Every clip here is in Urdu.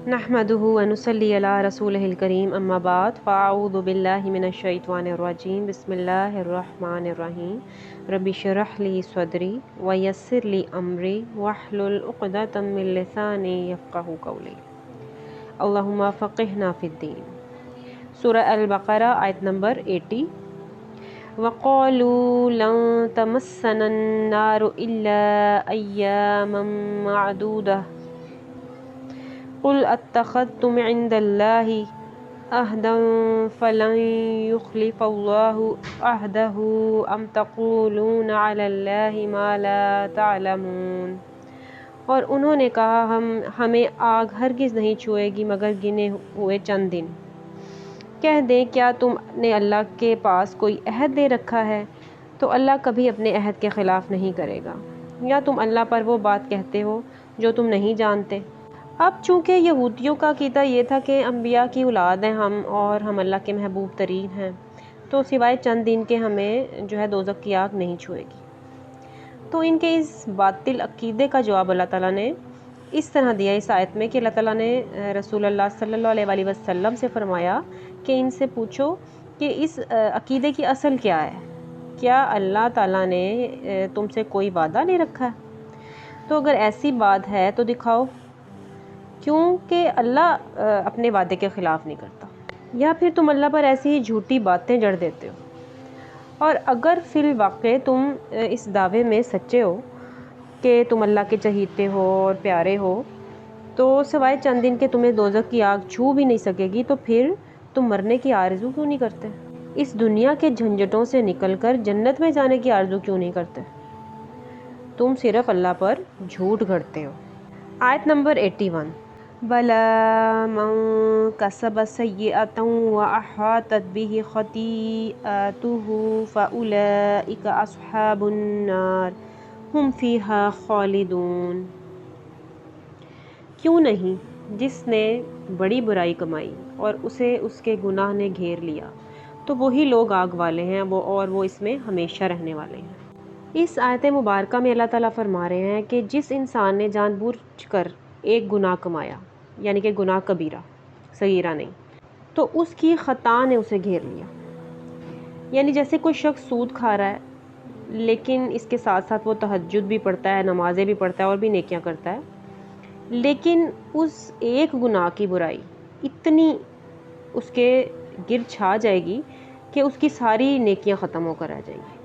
نحمدہ ونصلی علی رسولہ الکریم اما بعد فاعوذ باللہ من الشیطان الرجیم بسم اللہ الرحمن الرحیم رب اشرح لی صدری ویسر لی امری واحلل عقدۃ من لسانی یفقہوا قولی اللہم فقہنا فی الدین۔ سورہ البقرہ آیت نمبر 80۔ وَقَالُوا لَن تَمَسَّنَا النَّارُ إِلَّا أَيَّامًا مَّعْدُودَةً قُلْ أَتَّخَذْتُمْ عِندَ اللَّهِ عَهْدًا فَلَن يُخْلِفَ اللَّهُ عَهْدَهُ أَمْ تَقُولُونَ عَلَى اللَّهِ مَا لَا تَعْلَمُونَ۔ اور انہوں نے کہا ہمیں آگ ہرگز نہیں چھوئے گی مگر گنے ہوئے چند دن۔ کہہ دیں کیا تم نے اللہ کے پاس کوئی عہد دے رکھا ہے؟ تو اللہ کبھی اپنے عہد کے خلاف نہیں کرے گا، یا تم اللہ پر وہ بات کہتے ہو جو تم نہیں جانتے۔ اب چونکہ یہودیوں کا عقیدہ یہ تھا کہ انبیاء کی اولاد ہیں ہم اور ہم اللہ کے محبوب ترین ہیں، تو سوائے چند دن کے ہمیں دوزخ کی آگ نہیں چھوئے گی۔ تو ان کے اس باطل عقیدے کا جواب اللہ تعالیٰ نے اس طرح دیا اس آیت میں کہ اللہ تعالیٰ نے رسول اللہ صلی اللہ علیہ وسلم سے فرمایا کہ ان سے پوچھو کہ اس عقیدے کی اصل کیا ہے، کیا اللہ تعالیٰ نے تم سے کوئی وعدہ لے رکھا ہے؟ تو اگر ایسی بات ہے تو دکھاؤ، کیونکہ اللہ اپنے وعدے کے خلاف نہیں کرتا، یا پھر تم اللہ پر ایسی ہی جھوٹی باتیں جڑ دیتے ہو۔ اور اگر فی الواقع تم اس دعوے میں سچے ہو کہ تم اللہ کے چہیتے ہو اور پیارے ہو، تو سوائے چند دن کے تمہیں دوزخ کی آگ چھو بھی نہیں سکے گی، تو پھر تم مرنے کی آرزو کیوں نہیں کرتے؟ اس دنیا کے جھنجھٹوں سے نکل کر جنت میں جانے کی آرزو کیوں نہیں کرتے؟ تم صرف اللہ پر جھوٹ گھڑتے ہو۔ آیت نمبر 81۔ بَلَىٰ مَن كَسَبَ سَيِّئَةً وَأَحَاطَتْ بِهِ خَطِيئَتُهُ فَأُولَٰئِكَ أَصْحَابُ النَّارِ هُمْ فِيهَا خَالِدُونَ۔ کیوں نہیں، جس نے بڑی برائی کمائی اور اسے اس کے گناہ نے گھیر لیا، تو وہی لوگ آگ والے ہیں اور وہ اس میں ہمیشہ رہنے والے ہیں۔ اس آیت مبارکہ میں اللہ تعالیٰ فرما رہے ہیں کہ جس انسان نے جان بوجھ کر ایک گناہ کمایا، یعنی کہ گناہ کبیرہ، صغیرہ نہیں، تو اس کی خطا نے اسے گھیر لیا۔ یعنی جیسے کوئی شخص سود کھا رہا ہے لیکن اس کے ساتھ ساتھ وہ تہجد بھی پڑھتا ہے، نمازیں بھی پڑھتا ہے اور بھی نیکیاں کرتا ہے، لیکن اس ایک گناہ کی برائی اتنی اس کے گرد چھا جائے گی کہ اس کی ساری نیکیاں ختم ہو کر رہ جائیں گی۔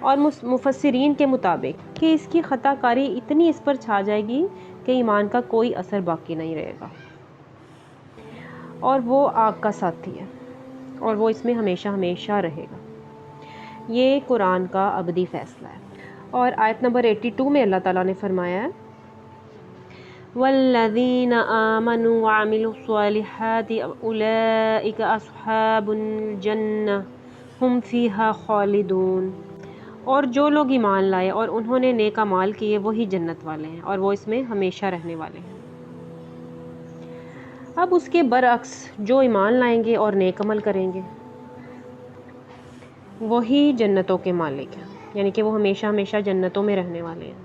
اور مفسرین کے مطابق کہ اس کی خطا کاری اتنی اس پر چھا جائے گی کہ ایمان کا کوئی اثر باقی نہیں رہے گا، اور وہ آگ کا ساتھی ہے اور وہ اس میں ہمیشہ ہمیشہ رہے گا۔ یہ قرآن کا ابدی فیصلہ ہے۔ اور آیت نمبر 82 میں اللہ تعالیٰ نے فرمایا ہے وَالَّذِينَ آمَنُوا وَعَمِلُوا الصَّالِحَاتِ أُولَٰئِكَ أَصْحَابُ الْجَنَّةِ هُمْ فِيهَا خَالِدُونَ۔ اور جو لوگ ایمان لائے اور انہوں نے نیک اعمال کیے وہی جنت والے ہیں اور وہ اس میں ہمیشہ رہنے والے ہیں۔ اب اس کے برعکس جو ایمان لائیں گے اور نیک عمل کریں گے وہی جنتوں کے مالک ہیں، یعنی کہ وہ ہمیشہ ہمیشہ جنتوں میں رہنے والے ہیں۔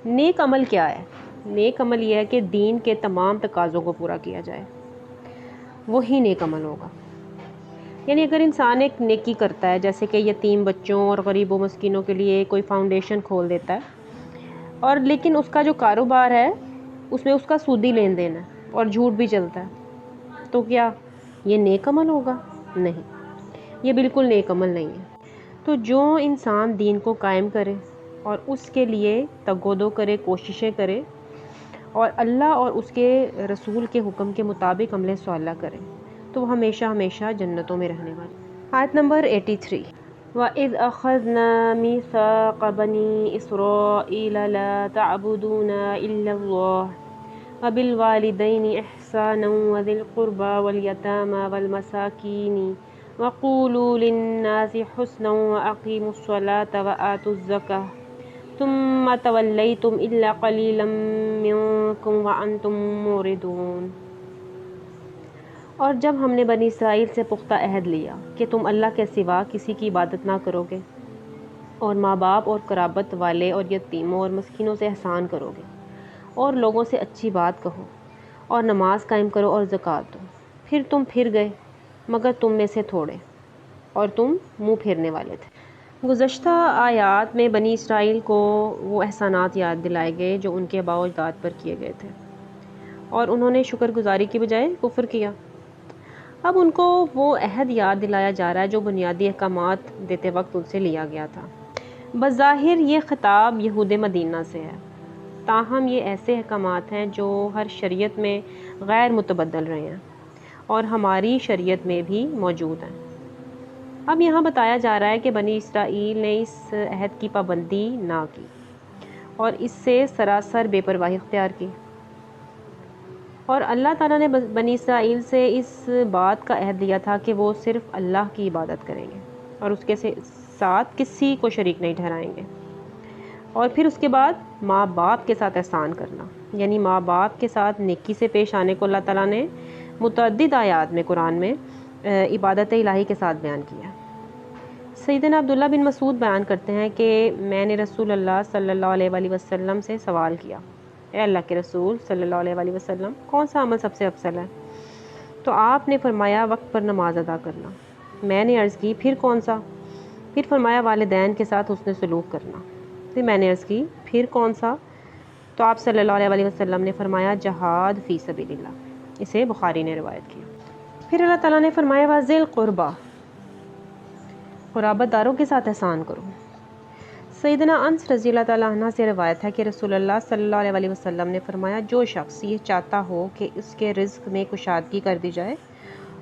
نیک عمل کیا ہے؟ نیک عمل یہ ہے کہ دین کے تمام تقاضوں کو پورا کیا جائے، وہی نیک عمل ہوگا۔ یعنی اگر انسان ایک نیکی کرتا ہے، جیسے کہ یتیم بچوں اور غریب و مسکینوں کے لیے کوئی فاؤنڈیشن کھول دیتا ہے، اور لیکن اس کا جو کاروبار ہے اس میں اس کا سودی لین دین ہے اور جھوٹ بھی چلتا ہے، تو کیا یہ نیک عمل ہوگا؟ نہیں، یہ بالکل نیک عمل نہیں ہے۔ تو جو انسان دین کو قائم کرے اور اس کے لیے تگ و دو کرے، کوششیں کرے، اور اللہ اور اس کے رسول کے حکم کے مطابق عمل صالح کرے، تو وہ ہمیشہ ہمیشہ جنتوں میں رہنے والے۔ آیت نمبر 83۔ وَإِذْ أَخَذْنَا مِيثَاقَ بَنِي إِسْرَائِيلَ لَا تَعْبُدُونَ إِلَّا اللَّهَ وَبِالْوَالِدَيْنِ إِحْسَانًا وَذِي الْقُرْبَى وَالْيَتَامَى وَالْمَسَاكِينِ وَقُولُوا لِلنَّاسِ حُسْنًا وَأَقِيمُوا الصَّلَاةَ وَآتُوا الزَّكَاةَ ثُمَّ تَوَلَّيْتُمْ إِلَّا قَلِيلًا مِّنكُمْ وَأَنتُم مُّعْرِضُونَ۔ اور جب ہم نے بنی اسرائیل سے پختہ عہد لیا کہ تم اللہ کے سوا کسی کی عبادت نہ کرو گے، اور ماں باپ اور قرابت والے اور یتیموں اور مسکینوں سے احسان کرو گے، اور لوگوں سے اچھی بات کہو اور نماز قائم کرو اور زکوٰۃ دو، پھر تم پھر گئے مگر تم میں سے تھوڑے، اور تم منہ پھیرنے والے تھے۔ گزشتہ آیات میں بنی اسرائیل کو وہ احسانات یاد دلائے گئے جو ان کے آباء و اجداد پر کیے گئے تھے، اور انہوں نے شکر گزاری کی بجائے کفر کیا۔ اب ان کو وہ عہد یاد دلایا جا رہا ہے جو بنیادی احکامات دیتے وقت ان سے لیا گیا تھا۔ بظاہر یہ خطاب یہود مدینہ سے ہے، تاہم یہ ایسے احکامات ہیں جو ہر شریعت میں غیر متبدل رہے ہیں اور ہماری شریعت میں بھی موجود ہیں۔ اب یہاں بتایا جا رہا ہے کہ بنی اسرائیل نے اس عہد کی پابندی نہ کی اور اس سے سراسر بے پرواہی اختیار کی، اور اللہ تعالیٰ نے بنی اسرائیل سے اس بات کا عہد لیا تھا کہ وہ صرف اللہ کی عبادت کریں گے اور اس کے ساتھ کسی کو شریک نہیں ٹھہرائیں گے، اور پھر اس کے بعد ماں باپ کے ساتھ احسان کرنا، یعنی ماں باپ کے ساتھ نیکی سے پیش آنے کو اللہ تعالیٰ نے متعدد آیات میں قرآن میں عبادت الہی کے ساتھ بیان کیا۔ سیدنا عبداللہ بن مسعود بیان کرتے ہیں کہ میں نے رسول اللہ صلی اللہ علیہ وآلہ وسلم سے سوال کیا، اے اللہ کے رسول صلی اللہ علیہ وآلہ وسلم، کون سا عمل سب سے افضل ہے؟ تو آپ نے فرمایا وقت پر نماز ادا کرنا۔ میں نے عرض کی پھر کون سا؟ پھر فرمایا والدین کے ساتھ حسن سلوک کرنا۔ پھر میں نے عرض کی پھر کون سا؟ تو آپ صلی اللہ علیہ وآلہ وسلم نے فرمایا جہاد فی سبیل اللہ۔ اسے بخاری نے روایت کیا۔ پھر اللہ تعالیٰ نے فرمایا وذی القربیٰ، قرابت داروں کے ساتھ احسان کرو۔ سیدنا انس رضی اللہ تعالیٰ عنہ سے روایت ہے کہ رسول اللہ صلی اللہ علیہ وآلہ وسلم نے فرمایا جو شخص یہ چاہتا ہو کہ اس کے رزق میں کشادگی کر دی جائے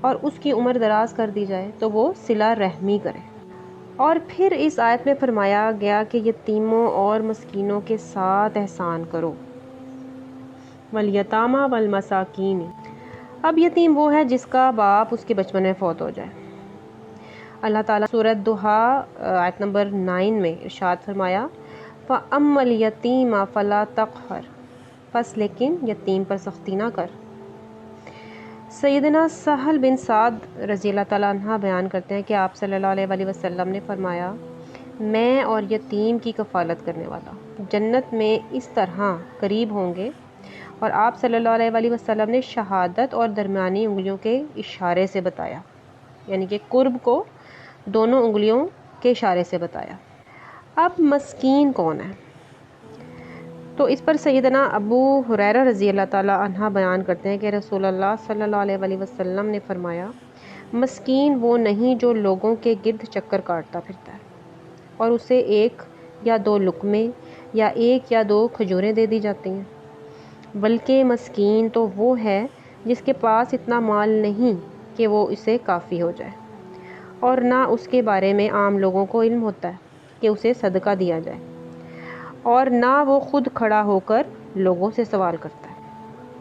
اور اس کی عمر دراز کر دی جائے تو وہ صلہ رحمی کرے۔ اور پھر اس آیت میں فرمایا گیا کہ یتیموں اور مسکینوں کے ساتھ احسان کرو، والیتامیٰ والمساکین۔ اب یتیم وہ ہے جس کا باپ اس کے بچپن میں فوت ہو جائے۔ اللہ تعالیٰ سورۃ ضحیٰ آیت نمبر 9 میں ارشاد فرمایا فَأَمَّا الْيَتِيمَ فَلَا تَقْهَرْ، پس لیکن یتیم پر سختی نہ کر۔ سیدنا سہل بن سعد رضی اللہ تعالیٰ عنہ بیان کرتے ہیں کہ آپ صلی اللہ علیہ وآلہ وسلم نے فرمایا میں اور یتیم کی کفالت کرنے والا جنت میں اس طرح قریب ہوں گے، اور آپ صلی اللہ علیہ وآلہ وسلم نے شہادت اور درمیانی انگلیوں کے اشارے سے بتایا، یعنی کہ قرب کو دونوں انگلیوں کے اشارے سے بتایا۔ اب مسکین کون ہے؟ تو اس پر سیدنا ابو ہریرہ رضی اللہ تعالیٰ عنہ بیان کرتے ہیں کہ رسول اللہ صلی اللہ علیہ وآلہ وسلم نے فرمایا مسکین وہ نہیں جو لوگوں کے گرد چکر کاٹتا پھرتا ہے اور اسے ایک یا دو لقمے یا ایک یا دو کھجوریں دے دی جاتی ہیں، بلکہ مسکین تو وہ ہے جس کے پاس اتنا مال نہیں کہ وہ اسے کافی ہو جائے، اور نہ اس کے بارے میں عام لوگوں کو علم ہوتا ہے کہ اسے صدقہ دیا جائے، اور نہ وہ خود کھڑا ہو کر لوگوں سے سوال کرتا ہے۔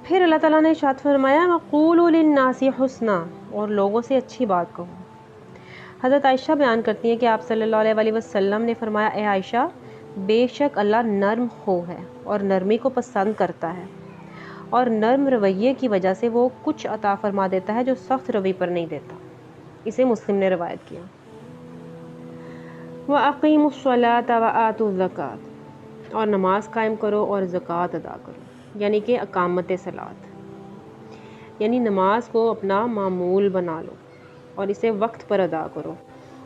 پھر اللہ تعالیٰ نے ارشاد فرمایا وَقُولُوا لِلنَّاسِ حُسْنًا، اور لوگوں سے اچھی بات کہو۔ حضرت عائشہ بیان کرتی ہیں کہ آپ صلی اللہ علیہ وآلہ وسلم نے فرمایا اے عائشہ، بے شک اللہ نرم خو ہے اور نرمی کو پسند کرتا ہے، اور نرم رویے کی وجہ سے وہ کچھ عطا فرما دیتا ہے جو سخت روی پر نہیں دیتا۔ اسے مسلم نے روایت کیا۔ وَأَقِیمُوا الصَّلَاةَ وَآتُوا الزَّکَاةَ، اور نماز قائم کرو اور زکوٰۃ ادا کرو، یعنی کہ اقامت صلاۃ، یعنی نماز کو اپنا معمول بنا لو اور اسے وقت پر ادا کرو،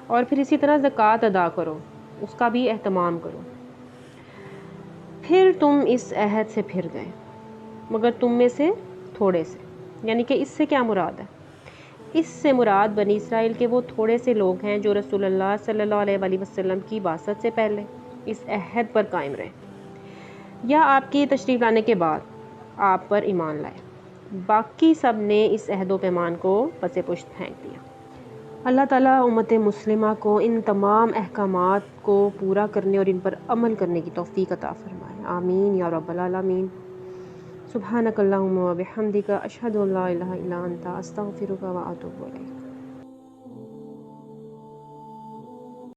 اور پھر اسی طرح زکوٰۃ ادا کرو، اس کا بھی اہتمام کرو۔ پھر تم اس عہد سے پھر گئے مگر تم میں سے تھوڑے سے، یعنی کہ اس سے کیا مراد ہے؟ اس سے مراد بنی اسرائیل کے وہ تھوڑے سے لوگ ہیں جو رسول اللہ صلی اللہ علیہ وآلہ وسلم کی بعثت سے پہلے اس عہد پر قائم رہے یا آپ کی تشریف لانے کے بعد آپ پر ایمان لائے، باقی سب نے اس عہد و پیمان کو پس پشت پھینک دیا۔ اللہ تعالیٰ امت مسلمہ کو ان تمام احکامات کو پورا کرنے اور ان پر عمل کرنے کی توفیق عطا فرمائے، آمین یا رب العالمین۔ سبحانک اللہم و بحمدک اشہد ان لا الہ الا انت استغفرک و اتوب الیک۔